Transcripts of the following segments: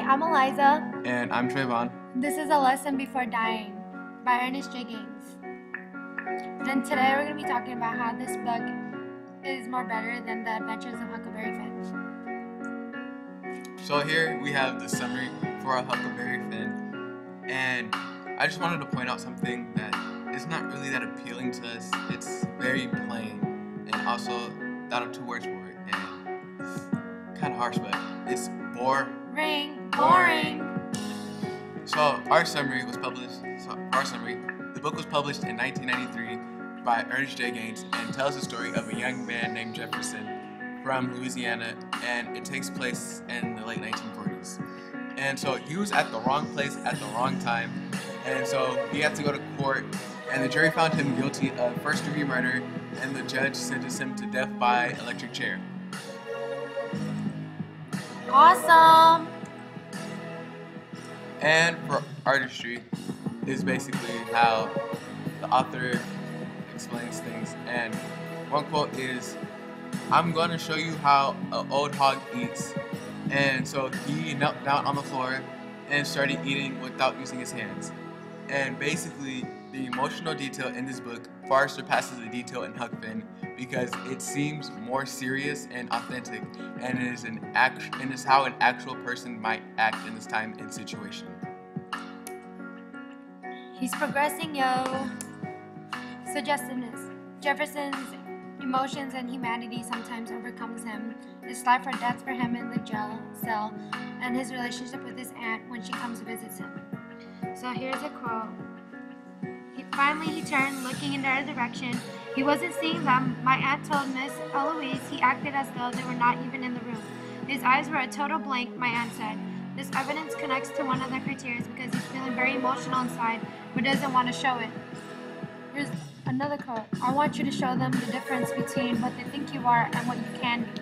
I'm Elizha. And I'm Trevon. This is A Lesson Before Dying by Ernest. And today we're going to be talking about how this book is more better than The Adventures of Huckleberry Finn. So here we have the summary for Huckleberry Finn, and I just wanted to point out something that is not really that appealing to us. It's very plain, and also that are two words for it, and it's kind of harsh, but it's Boring. So our summary was published. The book was published in 1993 by Ernest and tells the story of a young man named Jefferson from Louisiana, and it takes place in the late 1940s. And so he was at the wrong place at the wrong time, and so he had to go to court, and the jury found him guilty of first-degree murder, and the judge sentenced him to death by electric chair. Awesome! And for artistry is basically how the author explains things. And one quote is, "I'm going to show you how an old hog eats." And so he knelt down on the floor and started eating without using his hands. And basically, the emotional detail in this book far surpasses the detail in Huck Finn because it seems more serious and authentic, and it is how an actual person might act in this time and situation. He's progressing, yo. Suggestiveness. Jefferson's emotions and humanity sometimes overcomes him. It's life or death for him in the jail cell, and his relationship with his aunt when she comes to visit him. So here's a quote. Finally he turned, looking in their direction. He wasn't seeing them. My aunt told Miss Eloise he acted as though they were not even in the room. His eyes were a total blank, my aunt said. This evidence connects to one of the criteria because he's feeling very emotional inside, but doesn't want to show it. Here's another quote. I want you to show them the difference between what they think you are and what you can be.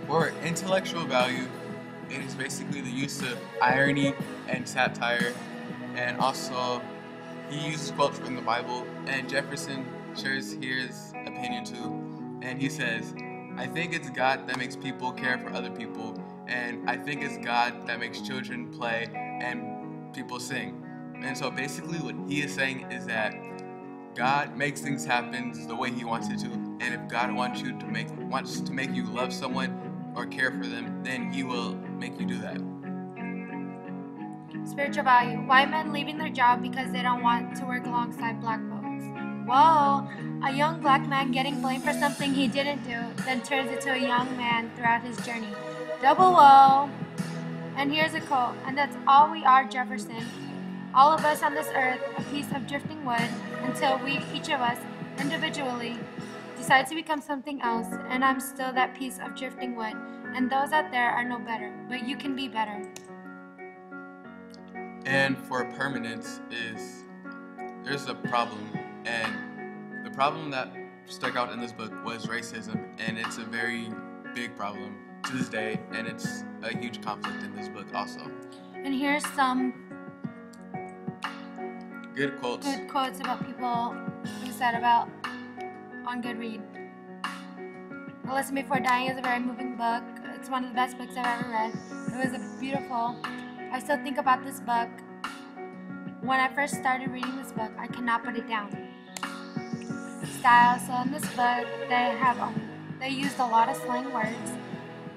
For intellectual value, it is basically the use of irony and satire, and also he uses quotes from the Bible, and Jefferson shares his opinion too, and he says, "I think it's God that makes people care for other people, and I think it's God that makes children play and people sing." And so basically what he is saying is that God makes things happen the way he wants it to, and if God wants to make you love someone or care for them, then he will make you do that. Spiritual value. White men leaving their job because they don't want to work alongside black folks. Whoa! A young black man getting blamed for something he didn't do, then turns into a young man throughout his journey. Double whoa! And here's a quote, and that's all we are, Jefferson. All of us on this earth, a piece of drifting wood, until we, each of us, individually, decide to become something else, and I'm still that piece of drifting wood, and those out there are no better, but you can be better. And for permanence there's a problem, and the problem that stuck out in this book was racism, and it's a very big problem to this day, and it's a huge conflict in this book also. And here's some good quotes about people who said about on Good Read. A Lesson Before Dying is a very moving book. It's one of the best books I've ever read. It was beautiful. I still think about this book. When I first started reading this book, I cannot put it down. Style. So in this book, they used a lot of slang words.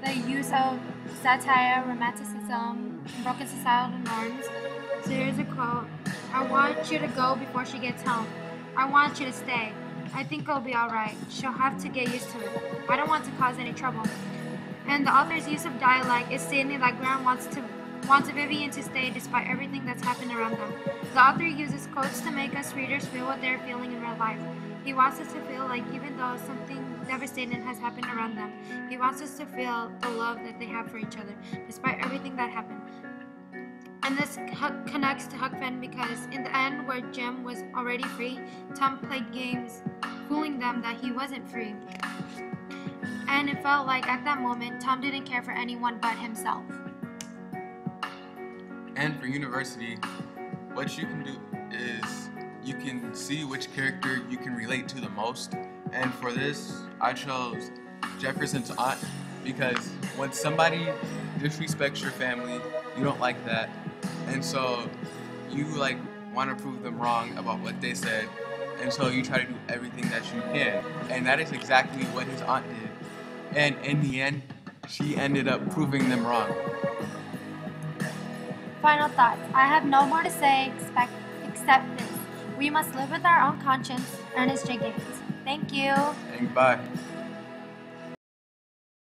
The use of satire, romanticism, broken societal norms. So here's a quote. I want you to go before she gets home. I want you to stay. I think it'll be alright. She'll have to get used to it. I don't want to cause any trouble. And the author's use of dialect is stating that Graham wants Vivian to stay despite everything that's happened around them. The author uses quotes to make us readers feel what they're feeling in real life. He wants us to feel like even though something devastating has happened around them, he wants us to feel the love that they have for each other, despite everything that happened. And this connects to Huck Finn because in the end, where Jim was already free, Tom played games, fooling them that he wasn't free. And it felt like at that moment, Tom didn't care for anyone but himself. And for university, what you can do is you can see which character you can relate to the most. And for this, I chose Jefferson's aunt because when somebody disrespects your family, you don't like that, and so you like want to prove them wrong about what they said, and so you try to do everything that you can, and that is exactly what his aunt did, and in the end, she ended up proving them wrong. Final thoughts. I have no more to say except this. We must live with our own conscience. Ernest J. Gaines. Thank you. And bye.